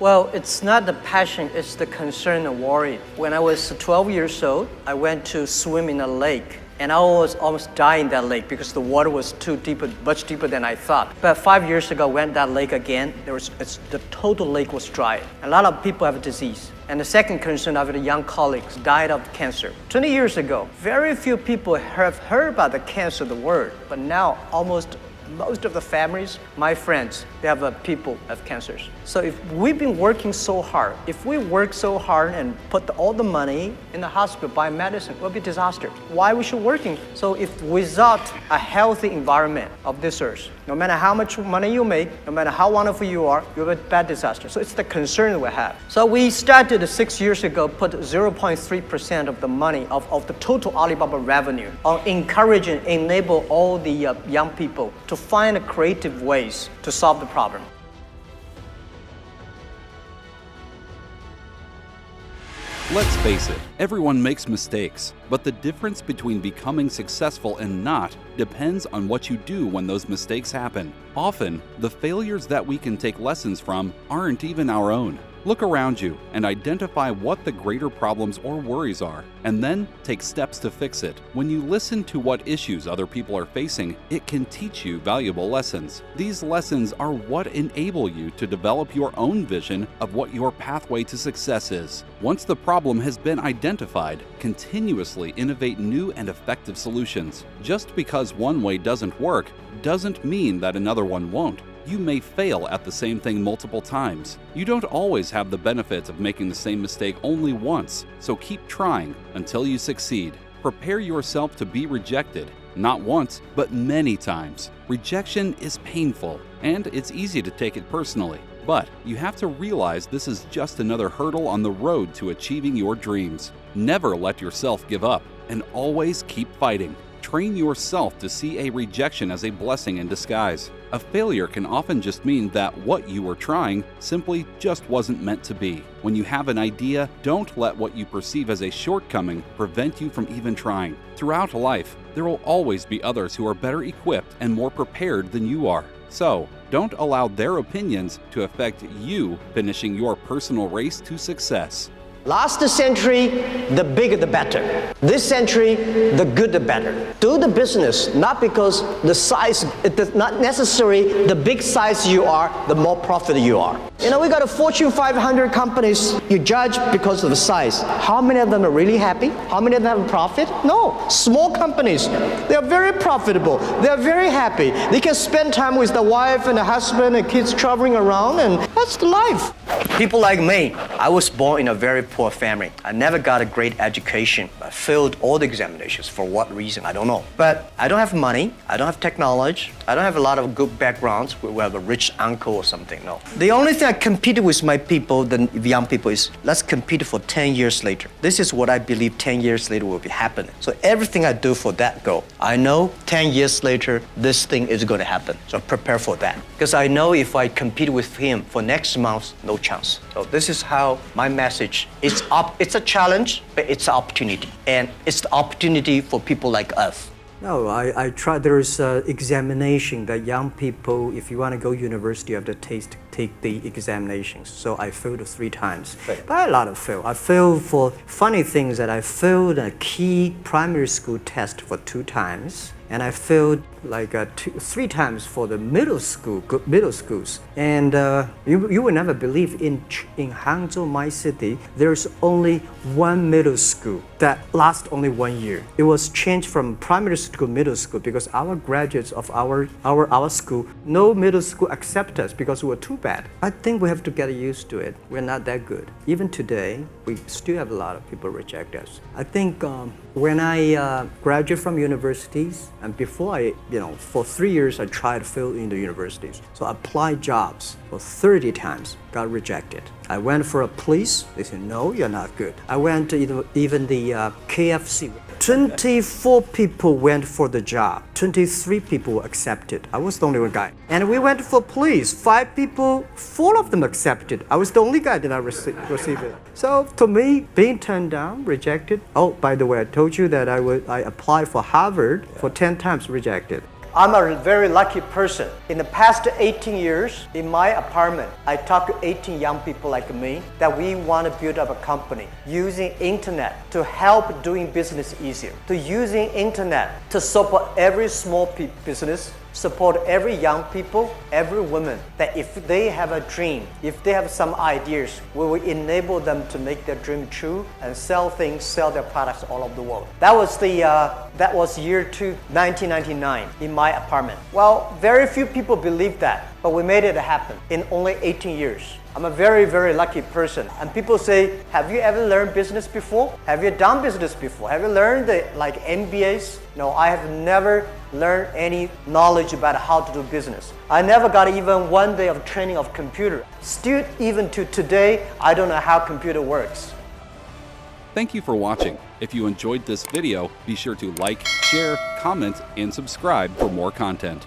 Well, it's not the passion, it's the concern and worry. When I was 12 years old, I went to swim in a lake. And I was almost dying in that lake because the water was too deep, much deeper than I thought. But 5 years ago, I went that lake again. The total lake was dry. A lot of people have a disease. And the second concern of the young colleagues died of cancer. 20 years ago, very few people have heard about the cancer, the word. But now, most of the families, my friends, they have people have cancers. So if we've been working so hard, if we work so hard and put all the money in the hospital, buy medicine, it will be a disaster. Why we should working? So if without a healthy environment of this earth, no matter how much money you make, no matter how wonderful you are, you have a bad disaster. So it's the concern we have. So we started 6 years ago, put 0.3% of the money of the total Alibaba revenue on encouraging, enable all the young people to find creative ways to solve the problem. Let's face it, everyone makes mistakes, but the difference between becoming successful and not depends on what you do when those mistakes happen. Often, the failures that we can take lessons from aren't even our own. Look around you and identify what the greater problems or worries are, and then take steps to fix it. When you listen to what issues other people are facing, it can teach you valuable lessons. These lessons are what enable you to develop your own vision of what your pathway to success is. Once the problem has been identified, continuously innovate new and effective solutions. Just because one way doesn't work doesn't mean that another one won't. You may fail at the same thing multiple times. You don't always have the benefits of making the same mistake only once, so keep trying until you succeed. Prepare yourself to be rejected, not once, but many times. Rejection is painful, and it's easy to take it personally. But you have to realize this is just another hurdle on the road to achieving your dreams. Never let yourself give up, and always keep fighting. Train yourself to see a rejection as a blessing in disguise. A failure can often just mean that what you were trying simply just wasn't meant to be. When you have an idea, don't let what you perceive as a shortcoming prevent you from even trying. Throughout life, there will always be others who are better equipped and more prepared than you are. So, don't allow their opinions to affect you finishing your personal race to success. Last century, the bigger the better. This century, the good the better. Do the business not because the size, it is not necessary the big size you are, the more profit you are. You know, we got a Fortune 500 companies, you judge because of the size. How many of them are really happy? How many of them have profit? No. Small companies, they are very profitable. They are very happy. They can spend time with the wife and the husband and kids traveling around, and that's the life. People like me, I was born in a very poor family. I never got a great education. I failed all the examinations. For what reason? I don't know. But I don't have money. I don't have technology. I don't have a lot of good backgrounds. We have a rich uncle or something. No. The only thing I competed with my people, the young people, is let's compete for 10 years later. This is what I believe 10 years later will be happening. So everything I do for that goal, I know 10 years later, this thing is going to happen. So prepare for that. Because I know if I compete with him for next month, no chance. So this is how my message, it's a challenge, but it's an opportunity. And it's the opportunity for people like us. No, I try, there's examination that young people, if you want to go university, you have to take the examinations. So I failed 3 times. Right. But a lot of fail. I failed for funny things that I failed a key primary school test for 2 times. And I failed like 3 times for the middle schools. And you will never believe in Hangzhou, my city, there's only 1 middle school that lasts only 1 year. It was changed from primary school to middle school because our graduates of our school, no middle school accept us because we were too bad. I think we have to get used to it. We're not that good. Even today, we still have a lot of people reject us. I think when I graduated from universities, and before for 3 years I tried to fill in the universities. So I applied jobs for 30 times, got rejected. I went for a police, they said, no, you're not good. I went to even the KFC. 24 people went for the job. 23 people were accepted. I was the only one guy. And we went for police. 5 people, 4 of them accepted. I was the only guy that I received it. So to me, being turned down, rejected. Oh, by the way, I told you that I applied for Harvard for 10 times, rejected. I'm a very lucky person. In the past 18 years, in my apartment, I talked to 18 young people like me that we want to build up a company using internet to help doing business easier, to using internet to support every small business, support every young people, every woman, that if they have a dream, if they have some ideas, we will enable them to make their dream true and sell their products all over the world. That was year 1999 in my apartment. Well, very few people believe that, but we made it happen in only 18 years. I'm a very, very lucky person. And people say, have you ever learned business before? Have you done business before? Have you learned like MBAs? No, I have never learned any knowledge about how to do business. I never got even 1 day of training of computer. Still, even to today, I don't know how computer works. Thank you for watching. If you enjoyed this video, be sure to like, share, comment, and subscribe for more content.